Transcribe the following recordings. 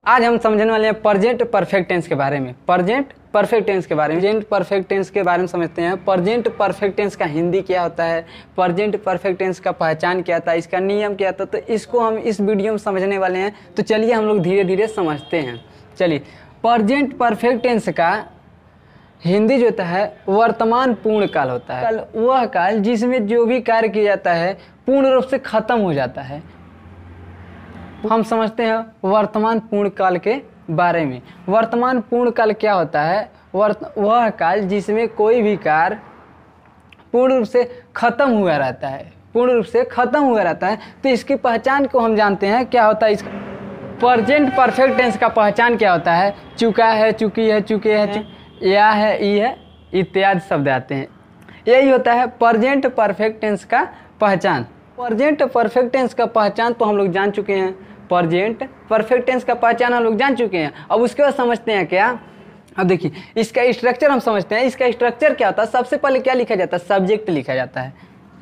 आज हम समझने वाले हैं प्रेजेंट परफेक्ट टेंस के बारे में। प्रेजेंट परफेक्ट टेंस के बारे में समझते हैं। प्रेजेंट परफेक्ट टेंस का हिंदी क्या होता है, प्रेजेंट परफेक्ट टेंस का पहचान क्या था, इसका नियम क्या था, तो इसको हम इस वीडियो में समझने वाले हैं। तो चलिए हम लोग धीरे धीरे समझते हैं। चलिए, प्रेजेंट परफेक्ट टेंस का हिंदी जो होता है वर्तमान पूर्ण काल होता है। वह काल जिसमें जो भी कार्य किया जाता है पूर्ण रूप से खत्म हो जाता है। हम समझते हैं वर्तमान पूर्ण काल के बारे में। वर्तमान पूर्ण काल क्या होता है? वह काल जिसमें कोई भी कार्य पूर्ण रूप से खत्म हुआ रहता है, पूर्ण रूप से खत्म हुआ रहता है। तो इसकी पहचान को हम जानते हैं क्या होता है। इसका प्रेजेंट परफेक्ट टेंस का पहचान क्या होता है? चुका है, चुकी है, चुके हैं, या है, ई है, इत्यादि शब्द आते हैं। यही होता है प्रेजेंट परफेक्ट टेंस का पहचान। प्रेजेंट परफेक्ट टेंस का पहचान तो हम लोग जान चुके हैं। प्रेजेंट परफेक्ट टेंस का पहचान हम लोग जान चुके हैं। अब उसके बाद समझते हैं क्या। अब देखिए, इसका स्ट्रक्चर हम समझते हैं। इसका स्ट्रक्चर क्या होता है? सबसे पहले क्या लिखा जाता है? सब्जेक्ट लिखा जाता है।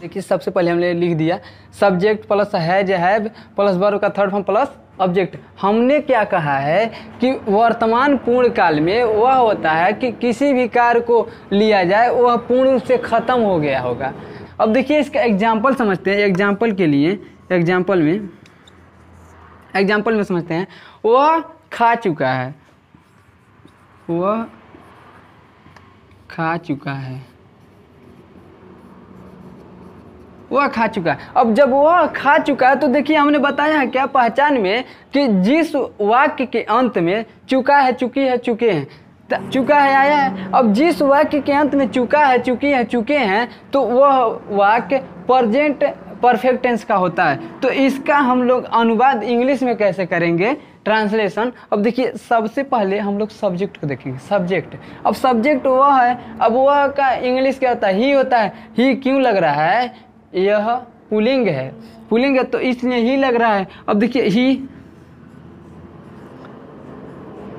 देखिए, सबसे पहले हमने लिख दिया subject plus has have plus verb का थर्ड फॉर्म प्लस ऑब्जेक्ट। हमने क्या कहा है कि वर्तमान पूर्ण काल में वह होता है कि किसी भी कार्य को लिया जाए वह पूर्ण रूप से खत्म हो गया होगा। अब देखिए, इसका एग्जाम्पल समझते हैं। एग्जाम्पल के लिए एग्जाम्पल में समझते हैं। वह खा चुका है, वह खा चुका है, वह खा चुका है। अब जब वह खा चुका है तो देखिए, हमने बताया है क्या पहचान में कि जिस वाक्य के अंत में चुका है, चुकी है, चुके हैं, चुका है आया है। अब जिस वाक्य के अंत में चुका है, चुकी है, चुके हैं, तो वह वाक्य प्रेजेंट परफेक्ट टेंस का होता है। तो इसका हम लोग अनुवाद इंग्लिश में कैसे करेंगे, ट्रांसलेशन। अब देखिए, सबसे पहले हम लोग सब्जेक्ट को देखेंगे। सब्जेक्ट, अब सब्जेक्ट वह है। अब वह का इंग्लिश क्या होता है? ही होता है। ही क्यों लग रहा है? यह पुल्लिंग है, पुल्लिंग है तो इसलिए ही लग रहा है। अब देखिए,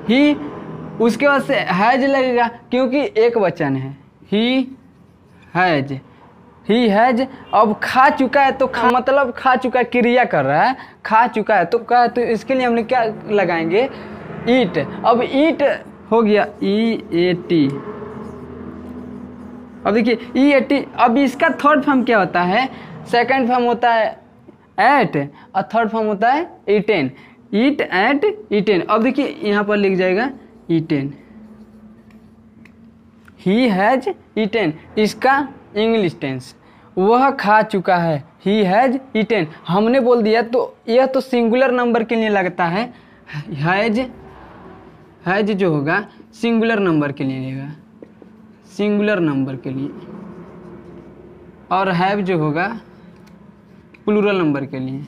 ही उसके बाद से हैज लगेगा क्योंकि एक वचन है। He has. अब खा चुका है तो मतलब खा चुका है, क्रिया कर रहा है, खा चुका है तो इसके लिए हमने क्या लगाएंगे? ईट। अब ईट हो गया EAT। अब देखिए EAT। अब इसका थर्ड फॉर्म क्या होता है? सेकंड फॉर्म होता है एट और थर्ड फॉर्म होता है ईटेन। ईट, एट, ईटेन। अब देखिए यहाँ पर लिख जाएगा ईटेन। ही हैज ईटेन, इसका इंग्लिश टेंस। वह खा चुका है, ही हैज ईटेन। हमने बोल दिया तो यह तो सिंगुलर नंबर के लिए लगता है। हैज जो होगा सिंगुलर नंबर के लिए लेगा, सिंगुलर नंबर के लिए। और हैव जो होगा प्लूरल नंबर के लिए,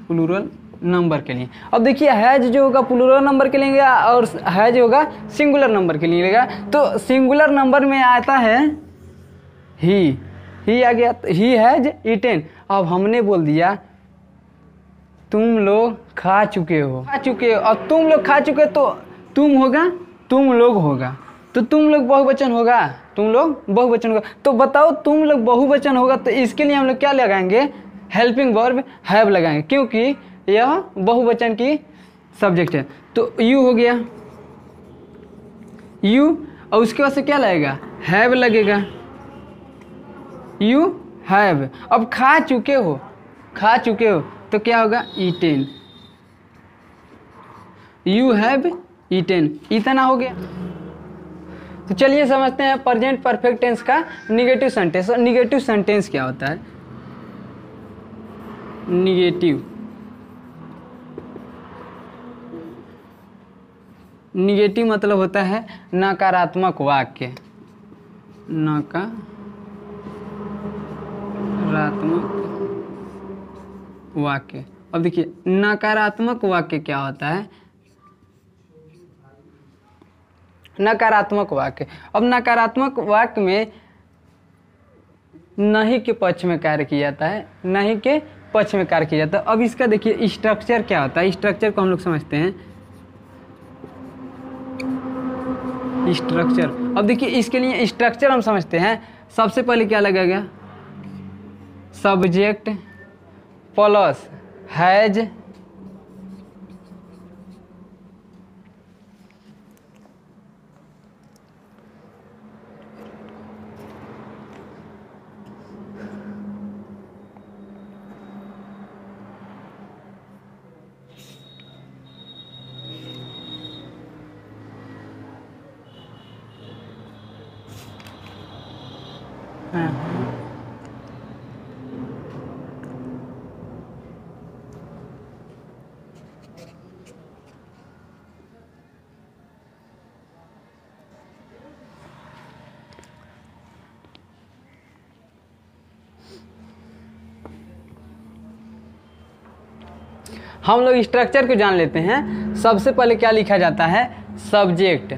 प्लूरल नंबर के लिए। अब देखिए, हैज जो होगा प्लूरल नंबर के लिए और हैज होगा सिंगुलर नंबर के लिए लेगा। तो सिंगुलर नंबर में आता है ही आ गया, ही हैज ईटेन। अब हमने बोल दिया तुम लोग खा चुके हो, और तुम लोग खा चुके तो तुम होगा, तुम लोग होगा, तो तुम लोग बहुवचन होगा, तुम लोग बहुवचन होगा। तो बताओ, तुम लोग बहुवचन होगा तो इसके लिए हम लोग क्या लगाएंगे? हेल्पिंग वर्ब हैव लगाएंगे क्योंकि यह बहुवचन की सब्जेक्ट है। तो यू हो गया, यू, और उसके बाद से क्या लगेगा? हैव लगेगा, यू हैव। अब खा चुके हो तो क्या होगा? Eaten, you have eaten. इतना हो गया। तो चलिए समझते हैं प्रेजेंट परफेक्ट टेंस का निगेटिव सेंटेंस। निगेटिव सेंटेंस क्या होता है? निगेटिव मतलब होता है नकारात्मक वाक्य, नकारात्मक वाक्य। अब देखिए, नकारात्मक वाक्य क्या होता है? नकारात्मक वाक्य। अब नकारात्मक वाक्य में नहीं के पक्ष में कार्य किया जाता है, नहीं के पक्ष में कार्य किया जाता है। अब इसका देखिए स्ट्रक्चर क्या होता है। स्ट्रक्चर को हम लोग समझते हैं। स्ट्रक्चर, अब देखिए इसके लिए स्ट्रक्चर हम समझते हैं। सबसे पहले क्या लगेगा? सब्जेक्ट प्लस हैज हाँ। हम लोग स्ट्रक्चर को जान लेते हैं। सबसे पहले क्या लिखा जाता है? सब्जेक्ट।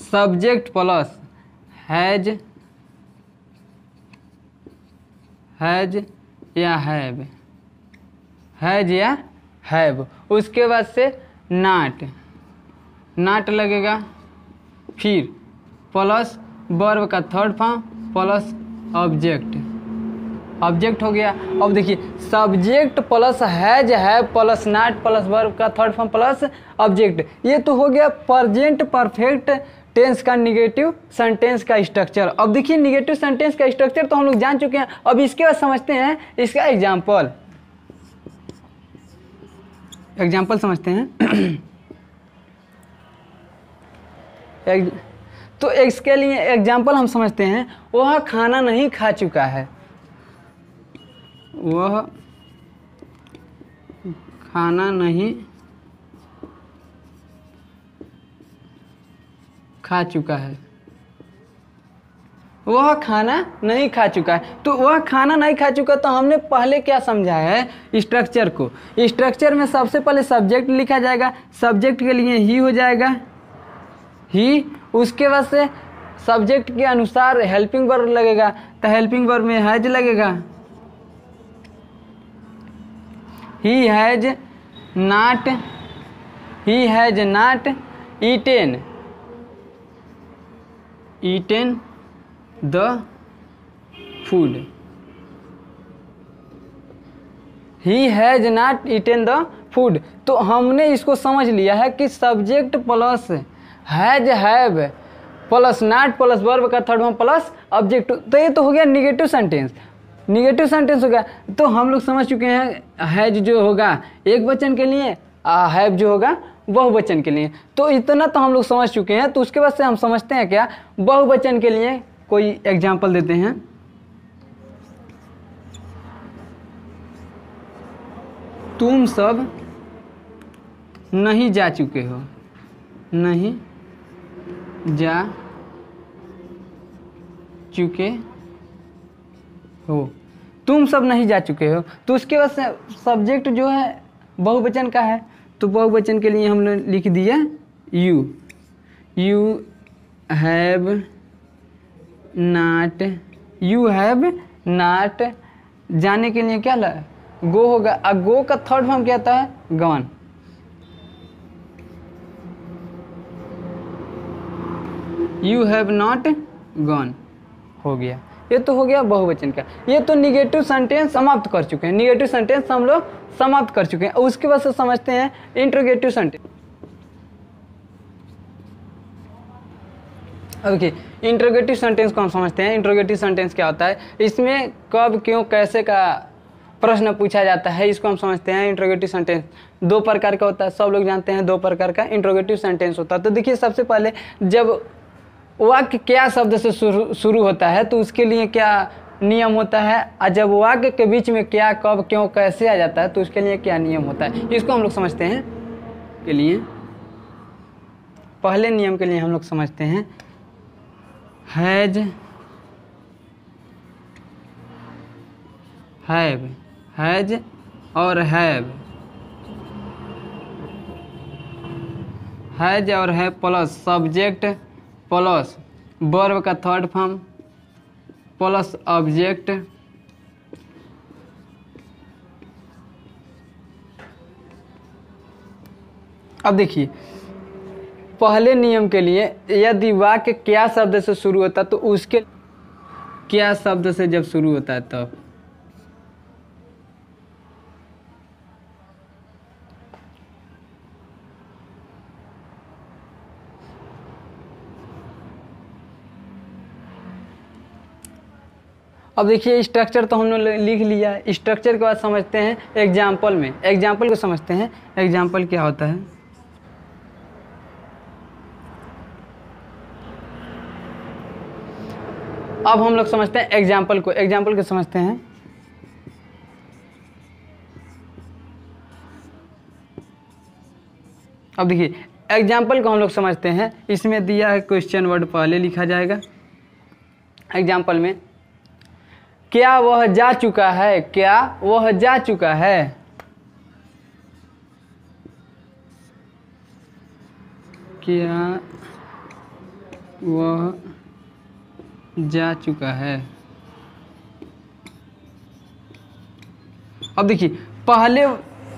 सब्जेक्ट प्लस हैज या हैव, हैज या हैव। उसके बाद से नाट लगेगा, फिर प्लस वर्ब का थर्ड फॉर्म प्लस ऑब्जेक्ट हो गया। अब देखिए subject plus has have plus not plus verb का थर्ड फॉर्म प्लस ऑब्जेक्ट, ये तो हो गया प्रेजेंट परफेक्ट टेंस का निगेटिव सेंटेंस का स्ट्रक्चर। अब देखिए निगेटिव सेंटेंस का स्ट्रक्चर तो हम लोग जान चुके हैं। अब इसके बाद समझते हैं इसका एग्जाम्पल समझते हैं। तो इसके लिए एग्जाम्पल हम समझते हैं। वह खाना नहीं खा चुका है, वह खाना नहीं खा चुका है, वह खाना नहीं खा चुका है। तो वह खाना नहीं खा चुका, तो हमने पहले क्या समझा है स्ट्रक्चर को। स्ट्रक्चर में सबसे पहले सब्जेक्ट लिखा जाएगा, सब्जेक्ट के लिए ही हो जाएगा ही। उसके बाद से सब्जेक्ट के अनुसार हेल्पिंग वर्ब लगेगा, तो हेल्पिंग वर्ब में हैज लगेगा। He has not eaten the food, he has not eaten the food. तो हमने इसको समझ लिया है कि subject plus has have plus not plus verb का थर्ड फॉर्म प्लस ऑब्जेक्ट, तो ये तो हो गया निगेटिव सेंटेंस हो गया। तो हम लोग समझ चुके हैं हैज जो होगा एक वचन के लिए, हैव जो होगा बहुवचन के लिए। तो इतना तो हम लोग समझ चुके हैं। तो उसके बाद से हम समझते हैं क्या बहुवचन के लिए कोई एग्जाम्पल देते हैं। तुम सब नहीं जा चुके हो, नहीं जा चुके हो, तुम सब नहीं जा चुके हो। तो उसके बाद से सब्जेक्ट जो है बहुवचन का है, तो बहुवचन के लिए हमने लिख दिया यू हैव नॉट। जाने के लिए क्या लगा गो होगा, और गो का थर्ड फॉर्म क्या आता है gone. You have not gone हो गया। ये तो हो गया बहुवचन का। ये तो निगेटिव सेंटेंस समाप्त कर चुके हैं, निगेटिव सेंटेंस हम लोग समाप्त कर चुके हैं। उसके बाद से समझते हैं interrogative sentence. Okay, interrogative sentence को हम समझते हैं। इंट्रोगेटिव सेंटेंस क्या होता है? इसमें कब क्यों कैसे का प्रश्न पूछा जाता है, इसको हम समझते हैं। इंट्रोगेटिव सेंटेंस दो प्रकार का होता है, सब लोग जानते हैं दो प्रकार का इंट्रोगेटिव सेंटेंस होता है। तो देखिए सबसे पहले जब वाक्य क्या शब्द से शुरू होता है तो उसके लिए क्या नियम होता है, और जब वाक्य के बीच में क्या कब क्यों कैसे आ जाता है तो उसके लिए क्या नियम होता है, इसको हम लोग समझते हैं। के लिए पहले नियम के लिए हम लोग समझते हैं हैज और हैव, हैज और have plus subject plus verb का थर्ड फॉर्म प्लस ऑब्जेक्ट, अब देखिए पहले नियम के लिए यदि वाक्य क्या शब्द से शुरू होता है तो उसके क्या शब्द से जब शुरू होता है तब अब देखिए स्ट्रक्चर तो हमने लिख लिया है। स्ट्रक्चर के बाद समझते हैं एग्जाम्पल में। एग्जाम्पल को समझते हैं। एग्जाम्पल क्या होता है? अब हम लोग समझते हैं एग्जाम्पल को समझते हैं। अब देखिए एग्जाम्पल को हम लोग समझते हैं। इसमें दिया है क्वेश्चन वर्ड पहले लिखा जाएगा। एग्जाम्पल में क्या वह जा चुका है, क्या वह जा चुका है। क्या वह जा चुका है। अब देखिए पहले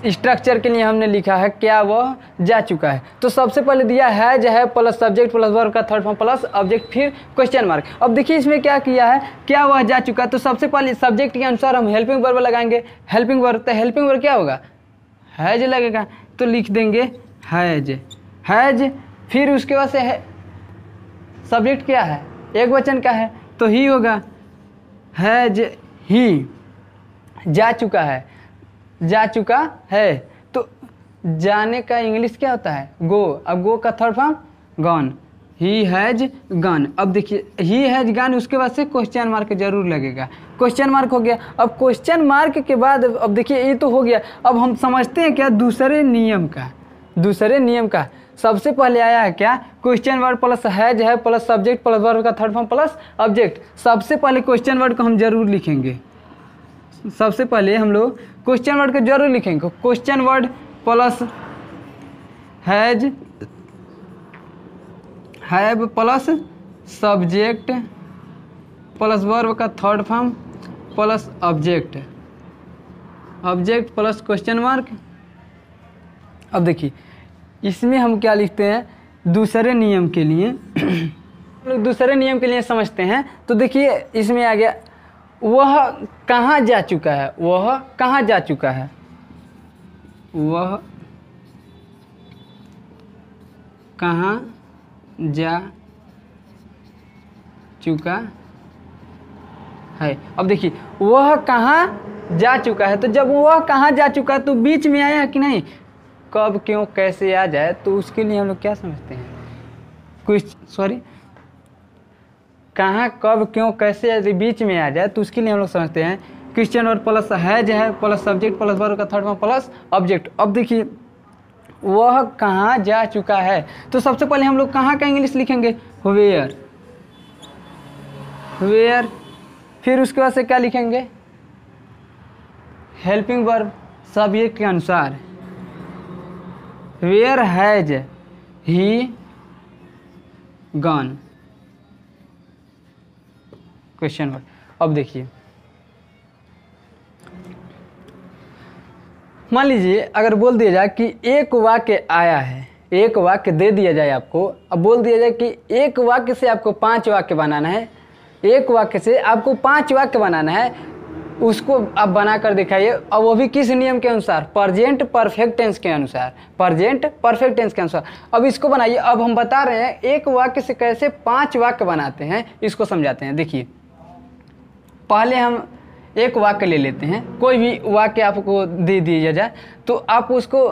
स्ट्रक्चर के लिए हमने लिखा है क्या वह जा चुका है, तो सबसे पहले दिया है प्लस सब्जेक्ट प्लस वर्ब का थर्ड फॉर्म प्लस ऑब्जेक्ट फिर क्वेश्चन मार्क। अब देखिए इसमें क्या किया है, क्या वह जा चुका है, तो सबसे पहले सब्जेक्ट के अनुसार हम हेल्पिंग वर्ब लगाएंगे। हेल्पिंग वर्ब, तो हेल्पिंग वर्ब क्या होगा, हैज लगेगा, तो लिख देंगे हैज। फिर उसके बाद से सब्जेक्ट क्या है, एक वचन का है, तो ही होगा, हैज ही। जा चुका है, तो जाने का इंग्लिश क्या होता है, गो। अब गो का third form gone, he has gone. अब देखिए ही हैज गॉन, उसके बाद से क्वेश्चन मार्क जरूर लगेगा। क्वेश्चन मार्क हो गया। अब क्वेश्चन मार्क के बाद अब देखिए ये तो हो गया। अब हम समझते हैं क्या दूसरे नियम का। सबसे पहले आया है क्या, क्वेश्चन वर्ड प्लस हैज है प्लस सब्जेक्ट प्लस वर्ब का थर्ड फॉर्म प्लस ऑब्जेक्ट। सबसे पहले क्वेश्चन वर्ड को हम जरूर लिखेंगे। सबसे पहले हम लोग क्वेश्चन वर्ड को जरूर लिखेंगे। Question word plus has, have plus subject plus verb का third form plus object plus question mark. अब देखिए इसमें हम क्या लिखते हैं, दूसरे नियम के लिए लोग दूसरे नियम के लिए समझते हैं। तो देखिए इसमें आ गया वह कहाँ जा चुका है, वह कहाँ जा चुका है, वह कहाँ जा चुका है। अब देखिए वह कहाँ जा चुका है, तो जब वह कहाँ जा चुका है तो बीच में आया कि नहीं, कब क्यों कैसे आ जाए, तो उसके लिए हम लोग क्या समझते हैं, कहाँ कब क्यों कैसे यदि बीच में आ जाए तो उसके लिए हम लोग समझते हैं क्वेश्चन वर्ड प्लस हैज है प्लस सब्जेक्ट प्लस वर्ब का थर्ड फॉर्म प्लस ऑब्जेक्ट। अब देखिए वह कहाँ जा चुका है, तो सबसे पहले हम लोग कहाँ का इंग्लिश लिखेंगे, वेयर। फिर उसके बाद से क्या लिखेंगे, हेल्पिंग वर्ब सब्जेक्ट के अनुसार, where has he gone, question word. अब देखिए मान लीजिए अगर बोल दिया जाए कि एक वाक्य आया है, एक वाक्य दे दिया जाए आपको, अब बोल दिया जाए कि एक वाक्य से आपको 5 वाक्य बनाना है, एक वाक्य से आपको 5 वाक्य बनाना है, उसको आप बना कर दिखाइए, और वो भी किस नियम के अनुसार, प्रेजेंट परफेक्ट टेंस के अनुसार, प्रेजेंट परफेक्ट टेंस के अनुसार। अब इसको बनाइए। अब हम बता रहे हैं एक वाक्य से कैसे 5 वाक्य बनाते हैं, इसको समझाते हैं। देखिए पहले हम एक वाक्य ले लेते हैं, कोई भी वाक्य आपको दे दिया जाए तो आप उसको,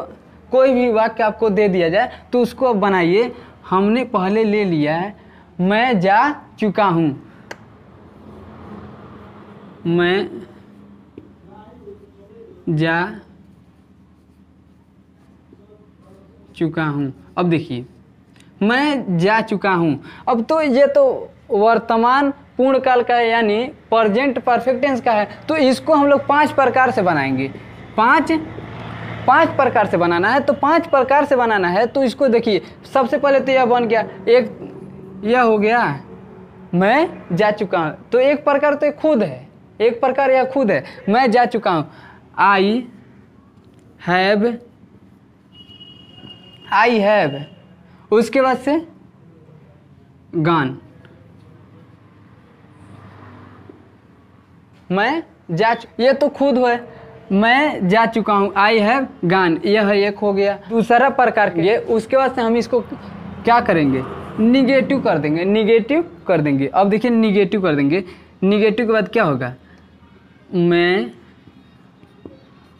कोई भी वाक्य आपको दे दिया जाए तो उसको बनाइए। हमने पहले ले लिया है मैं जा चुका हूँ, मैं जा चुका हूँ। अब देखिए मैं जा चुका हूँ, अब तो ये तो वर्तमान पूर्ण काल का है, यानी प्रेजेंट परफेक्ट टेंस का है, तो इसको हम लोग 5 प्रकार से बनाएंगे। 5 प्रकार से बनाना है, तो 5 प्रकार से बनाना है तो इसको देखिए सबसे पहले तो यह बन गया, एक यह हो गया मैं जा चुका हूँ, तो एक प्रकार तो खुद है, एक प्रकार यह खुद है, मैं जा चुका हूँ। आई हैव, उसके बाद से गॉन, मैं जा, ये तो खुद है, मैं जा चुका हूँ, आई हैव गॉन, यह एक हो गया। दूसरा प्रकार के लिए उसके बाद से हम इसको क्या करेंगे, निगेटिव कर देंगे। अब देखिए निगेटिव कर देंगे, निगेटिव के बाद क्या होगा, मैं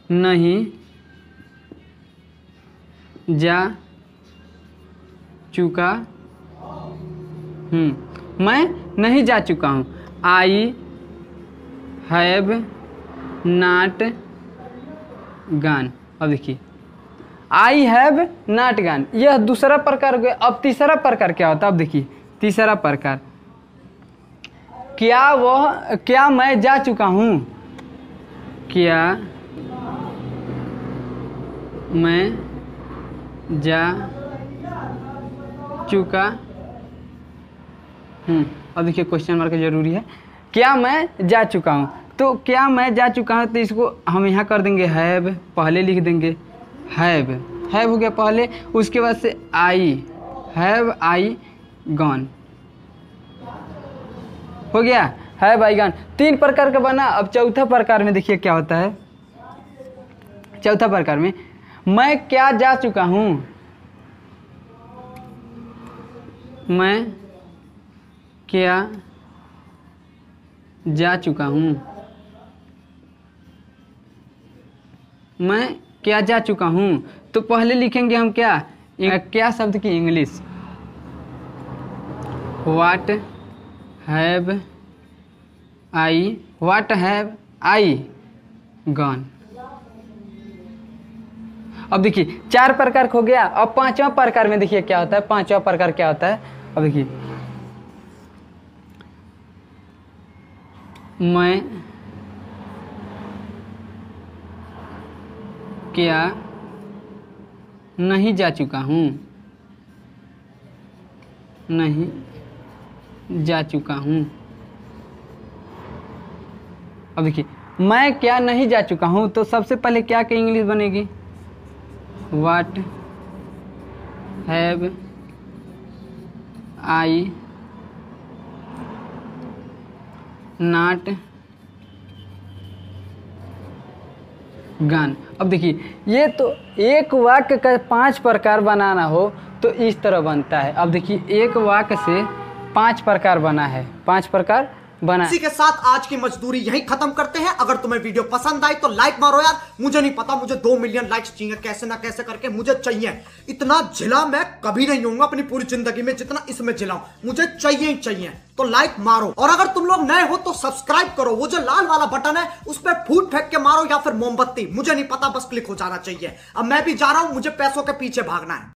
नहीं जा चुका हूँ, मैं नहीं जा चुका हूँ। I have not gonna. अब देखिए आई हैव नॉट गन, यह दूसरा प्रकार हो गया। अब तीसरा प्रकार क्या होता है? अब देखिए तीसरा प्रकार, क्या मैं जा चुका हूँ, क्या मैं जा चुका हूँ। अब देखिए क्वेश्चन मार्क जरूरी है, क्या मैं जा चुका हूँ। तो क्या मैं जा चुका हूँ, तो इसको हम यहाँ कर देंगे हैव, पहले लिख देंगे हैव हो गया पहले, उसके बाद से आई हैव आई गॉन हो गया, हैव आई गॉन। 3 प्रकार का बना। अब चौथा प्रकार में देखिए क्या होता है। चौथा प्रकार में मैं क्या जा चुका हूँ, मैं क्या जा चुका हूँ, मैं क्या जा चुका हूँ। तो पहले लिखेंगे हम क्या शब्द की English, what have I gone. अब देखिए 4 प्रकार हो गया। अब 5वां प्रकार में देखिए क्या होता है। 5वां प्रकार क्या होता है? अब देखिए मैं क्या नहीं जा चुका हूँ, नहीं जा चुका हूँ। अब देखिए मैं क्या नहीं जा चुका हूँ, तो सबसे पहले क्या की इंग्लिश बनेगी, what have I not gonna. अब देखिए ये तो एक वाक्य का 5 प्रकार बनाना हो तो इस तरह बनता है। अब देखिए एक वाक्य से 5 प्रकार बना है, 5 प्रकार बना। इसी के साथ आज की मजदूरी यहीं खत्म करते हैं। अगर तुम्हें वीडियो पसंद आई तो लाइक मारो यार। मुझे नहीं पता, मुझे 2 मिलियन लाइक्स चाहिए, कैसे ना कैसे करके मुझे चाहिए। इतना जिला मैं कभी नहीं होऊंगा अपनी पूरी जिंदगी में जितना इसमें जिलाऊं, मुझे चाहिए ही चाहिए। तो लाइक मारो, और अगर तुम लोग नए हो तो सब्सक्राइब करो। वो जो लाल वाला बटन है उस पर फूट फेंक के मारो या फिर मोमबत्ती, मुझे नहीं पता, बस क्लिक हो जाना चाहिए। अब मैं भी जा रहा हूं, मुझे पैसों के पीछे भागना है।